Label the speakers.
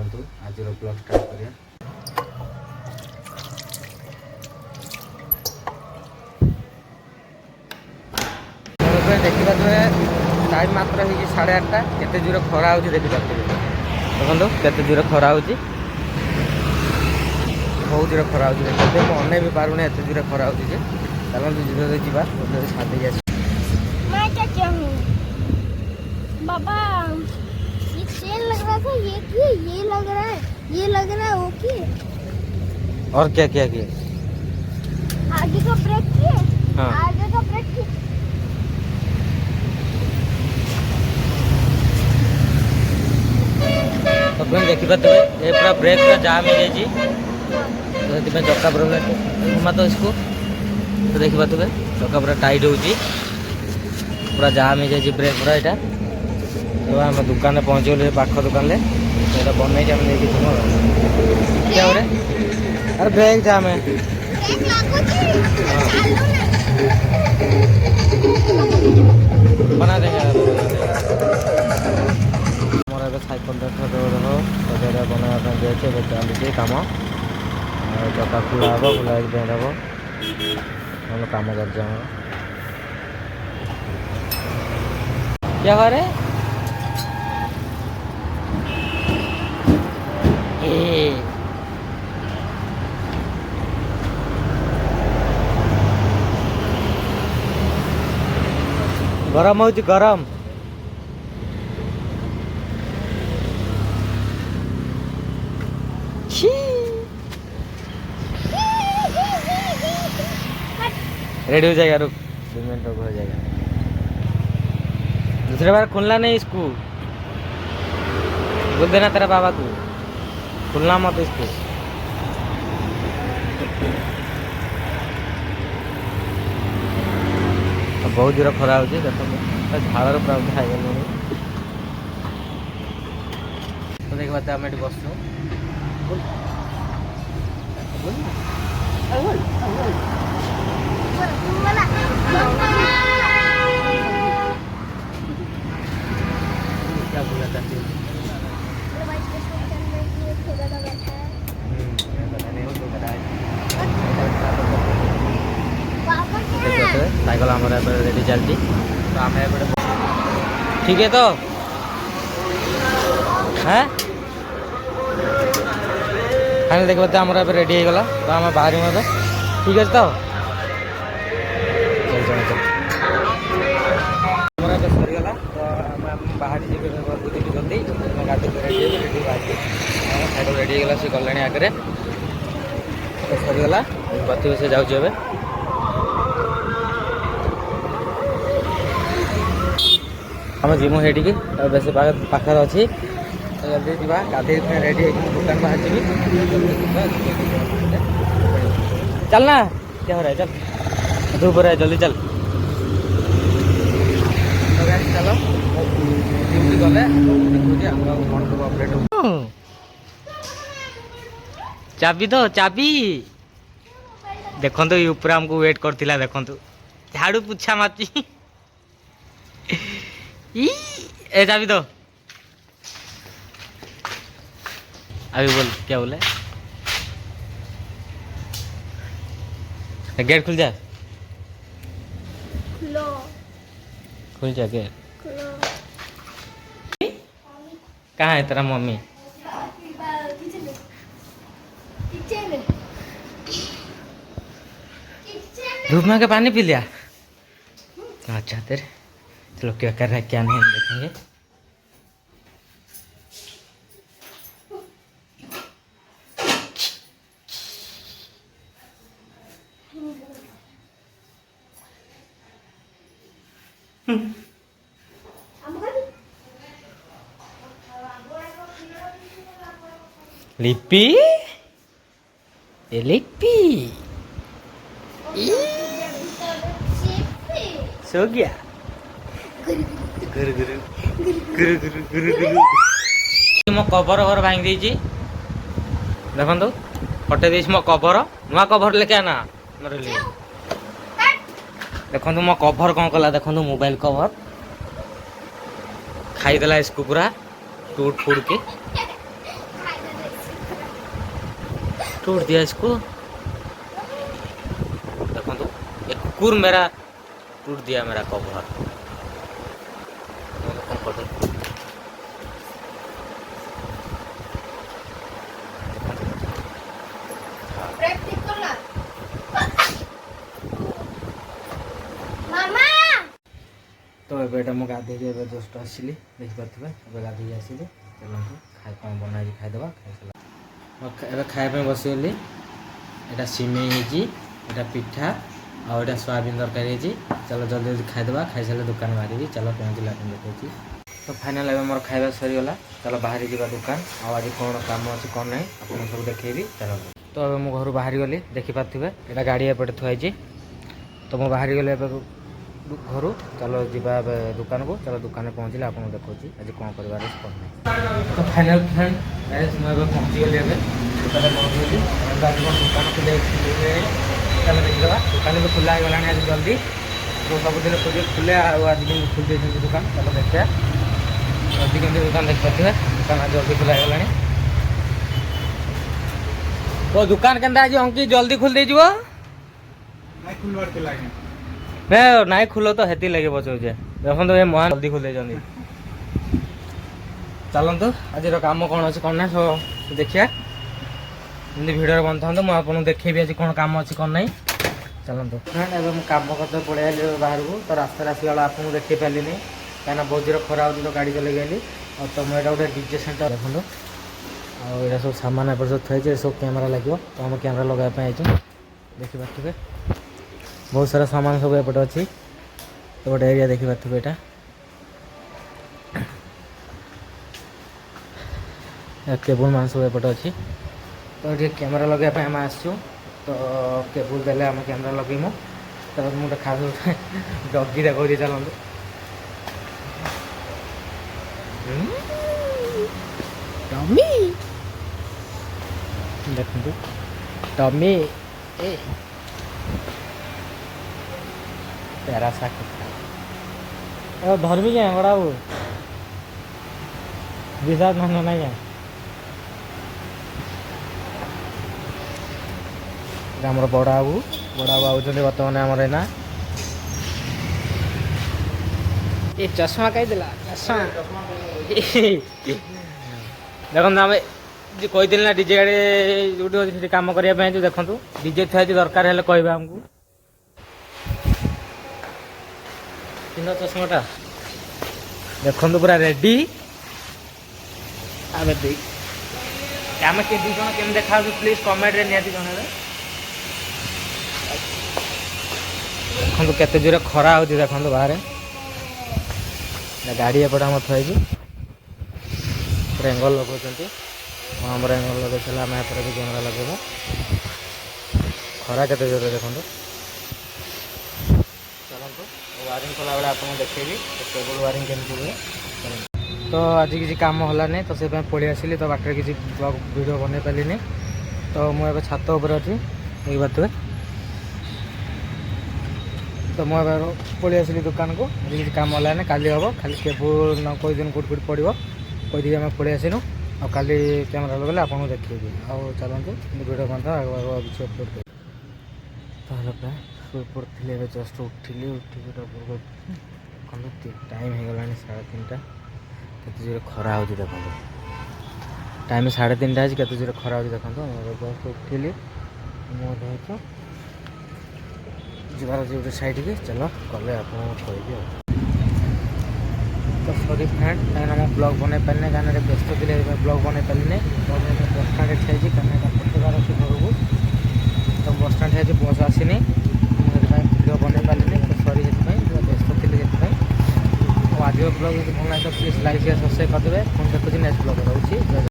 Speaker 1: आज blog start करिया। देखा टाइम मात्र हो 8:30 केते जोर खरा हो देखी देखो केते जोर खरा हो बहुत जोर खरा हो देखते अने भी पारूनी एत जोर खरा हो चलते जीवा छादी
Speaker 2: बाबा ये सेल लग रहा था ये लग रहा है ये लग रहा है ओके।
Speaker 1: और क्या क्या किए
Speaker 2: आगे का ब्रेक किए।
Speaker 1: हाँ।
Speaker 2: आगे का ब्रेक किए।
Speaker 1: तो तुम देखी पाते ये पूरा ब्रेक पूरा जाम हो जाए तो चक्का प्रॉब्लम घुमा तो इसको तो देखी पाते चक्का पूरा टाइट हो पूरा जाम हो जाए ब्रेक पूरा यहाँ तो आम दुकान में पहुँच गए पाख दुकान में बनई आम लेकिन क्या हो अरे ब्रेक जाम है बना देंगे हमारा साइकिल सजा बनाया दिए चलती कम चक्का खुला हम खुला बेड हम हम कम कर क्या करे गरम हो गरम रेडी हो जाएगा रुक 2 मिनट रुक हो जाएगा दूसरे बार खुलना नहीं इसको बोल देना तेरा बाबा को खुलना मत इसको बहुत जोर खरा हो देख झाड़ पूरा खाई गल तो देख पाते आम बस क्या बोला चाहती हूँ साइकिल हमारा रेडी चलती तो आम ठीक है तो हाँ फाइनल देख पाते हमारा रेडी हो गला तो आम बाहर मत ठीक है तो चल चल हमारा सरीगला तो आम बाहर जल्दी गाड़ी रेडी साइकिल रेडी होगा सी गले आगे सरीगला पति से जाऊँ आम जीमु हेटी बेस पाखे अच्छी जल्दी जा गाधे रेडी दुकान बाहर जी चल ना क्या हो रहा है चल धूप रहा है जल्दी चल चलो गले अपडेट चाबी तो चाबी देखो ये ऊपर आमको वेट करथिला देखो झाड़ू पुछा माची ए चाबी तो अभी बोल क्या बोले गेट खुल जा खुल जा गेट कहाँ है तेरा मम्मी धूप में के पानी पी लिया अच्छा तेरे चलो क्या कर रहा है क्या नहीं देखेंगे लिपि ये लिपि सो गया गुरु गुरु गुरु गुरु गुरु गुरु मो कवर ओवर भांग देछि देखंतु फटे देछि मो कवर नुआ कवर लेके आना मोर लिए देखंतु मो कवर कोन कला देखंतु मोबाइल कवर खाई देला इसको पूरा टूट फूट के टूट दिया इसको। देखो तो एक कुकुर मेरा टूट दिया मेरा कवर। कौन कर तो एटा मुझे गाधे जस्ट आसली देखिपे गाधे आसली चलते खाई कौन बना खाईदे खाई खाया बसगली यहाँ सिमेई है पिठा आटा सोयाबीन तरकारी चलो जल्दी जल्दी खाईदे खाई सारे दुकान बाहरी चलो पहुँचला देखी। तो फाइनाल एवं मोर खाଇବା सरीगला चलो बाहरी जा दुकान आज कौन काम अच्छे कौन ना आपको सब देखी चलो। तो अब मु घर बाहरी गली देखिपे यहाँ गाड़ी एपटे थुआई तो मुझे बाहरी गली घर चलो जीवा दुकान को चलो दुकान पहुँचले आपको देखा आज कौन कर कौन नहीं। तो फाइनाल फ्रेंड मुझे पहुँची गली दुकान पहुँचली दुकान खुले चलो देखीदा दुकान भी खुला होगा आज जल्दी तो सबुदिन खुले आज खुल दे दुकान चलो देखिए जल्दी केमती दुकान देखिपे दुकान आज जल्दी खुला होगा। तो दुकान के आज अंकी जल्दी खुल दे नाई खुलो तो हेती लगे बचाऊे देखो तो ये महान जल्दी खुल दे चलतु आज कम कौन अच्छे कौन ना सब देखिए जमी भिडियो बन था मुझे आपको देखेबी आज कौन काम अच्छी कौन ना चलतु फ्रेंड एवं कम करते पड़े आए बाहर को तो रास्ता आसला बेला आपको देखे पारे कहीं बहुत जोर खरा हो तो गाड़ी चल गली और तुम यहाँ गोटे डीजे सेंटर देखो आईटा सब सामान एपट सब थी सब कैमेरा लगे तो आम कैमेरा लगाइए आई देखिपे बहुत सारा सामान सब एपटे अच्छी तो गोटे एरिया देखिपे यहाँ केबुल मान सब एपटे अच्छी तो ये कैमेरा लगे आम आसचु तो केबुल देले आम कैमेरा लगेमु तो मुझे खास डगी देखा चलते टमी देखो टमी तेरा सा धर्मी क्या बड़ा वो विशाद मान नहीं है आमर बड़ा बाबू आउट बर्तमान आमर एना ये चश्मा कही चश्मा देखो आम कही ना डीजे गाड़ी जो कम करने देखो डीजे थुआ दरकार है कह आमको पिंध चश्माटा देखो पूरा रेडी आम आम के दी जन केम देखा प्लीज कमेंट रे निहाती जन देखो केते जोर खरा हो देखो बाहर गाड़ी एपटे आम थी एंगल लगे आम एंगल लगे आम यहाँ भी कैमेरा लगे खरा के जोर देखो चलते वायरिंग कला बेले आपको देखेबी केबल वायरिंग केमती हुए। तो आज किसी काम हलानी तो से पलि आसली तो बाटर किसी वीडियो बन पारे तो मुझे छात उपर अच्छी देखी पारे तो मुझे पलि आसली दुकान को आज किसी काम हलानी काली हम खाली केबल न कोई दिन कौट कौट पड़ो कहीदी आम पलि आसनु आ काली कैमेरा लगे आपको देखेबी आ चलते वीडियो बन किसी अपलोड कर तो हेलो प्राय शुई पड़ी जस्ट उठिली उठिक टाइम हो गला 3:30 केते जोर खरा हो देखो टाइम 3:30 केते जोर खरा हो देखो जस्ट उठिली मुँह धोच जीवार जो साइड के चलो कले आप कह तो सॉरी फ्रेंड कहीं ब्लॉग बन पारे कहीं व्यस्त थी ब्लॉग बन पारे बस स्टाण्ड ठिया कहीं पटेबार अच्छे घर को तो बस स्टाण्ड ठिया बस आसनी भिडियो बन पारे तो सॉरी से व्यस्त थी आज ब्लॉग भल लगे तो प्लीज लाइक शेयर सब्सक्राइब करदे पुणी देखुची नेक्स्ट ब्लॉग रोचे।